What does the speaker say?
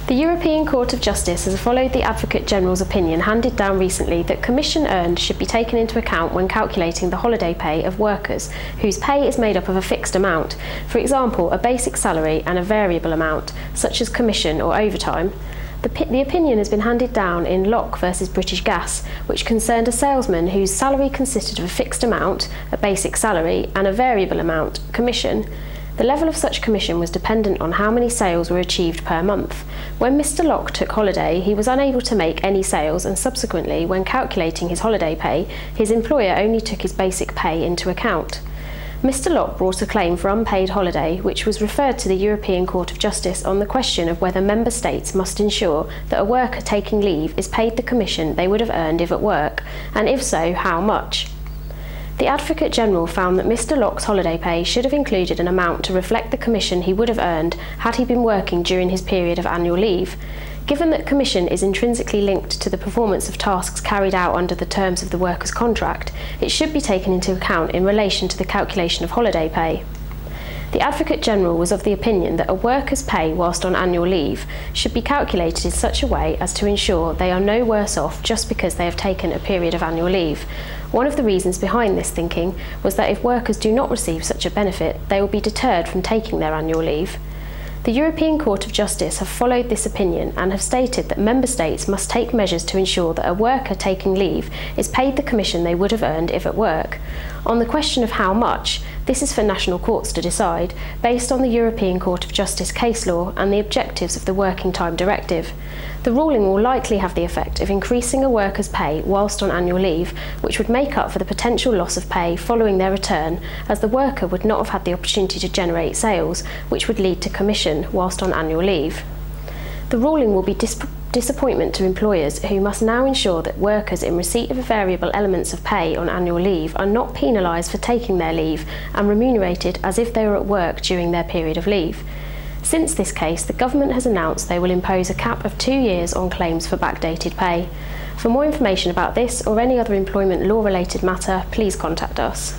The European Court of Justice has followed the Advocate General's opinion handed down recently that commission earned should be taken into account when calculating the holiday pay of workers whose pay is made up of a fixed amount, for example a basic salary and a variable amount, such as commission or overtime. The opinion has been handed down in Locke v British Gas, which concerned a salesman whose salary consisted of a fixed amount, a basic salary, and a variable amount, commission. The level of such commission was dependent on how many sales were achieved per month. When Mr. Locke took holiday, he was unable to make any sales, and subsequently, when calculating his holiday pay, his employer only took his basic pay into account. Mr. Locke brought a claim for unpaid holiday, which was referred to the European Court of Justice on the question of whether member states must ensure that a worker taking leave is paid the commission they would have earned if at work, and if so, how much. The Advocate General found that Mr. Locke's holiday pay should have included an amount to reflect the commission he would have earned had he been working during his period of annual leave. Given that commission is intrinsically linked to the performance of tasks carried out under the terms of the worker's contract, it should be taken into account in relation to the calculation of holiday pay. The Advocate General was of the opinion that a worker's pay whilst on annual leave should be calculated in such a way as to ensure they are no worse off just because they have taken a period of annual leave. One of the reasons behind this thinking was that if workers do not receive such a benefit, they will be deterred from taking their annual leave. The European Court of Justice have followed this opinion and have stated that member states must take measures to ensure that a worker taking leave is paid the commission they would have earned if at work. On the question of how much, this is for national courts to decide, based on the European Court of Justice case law and the objectives of the Working Time Directive. The ruling will likely have the effect of increasing a worker's pay whilst on annual leave, which would make up for the potential loss of pay following their return, as the worker would not have had the opportunity to generate sales, which would lead to commission whilst on annual leave. The ruling will be disappointment to employers who must now ensure that workers in receipt of variable elements of pay on annual leave are not penalised for taking their leave and remunerated as if they were at work during their period of leave. Since this case, the government has announced they will impose a cap of 2 years on claims for backdated pay. For more information about this or any other employment law related matter, please contact us.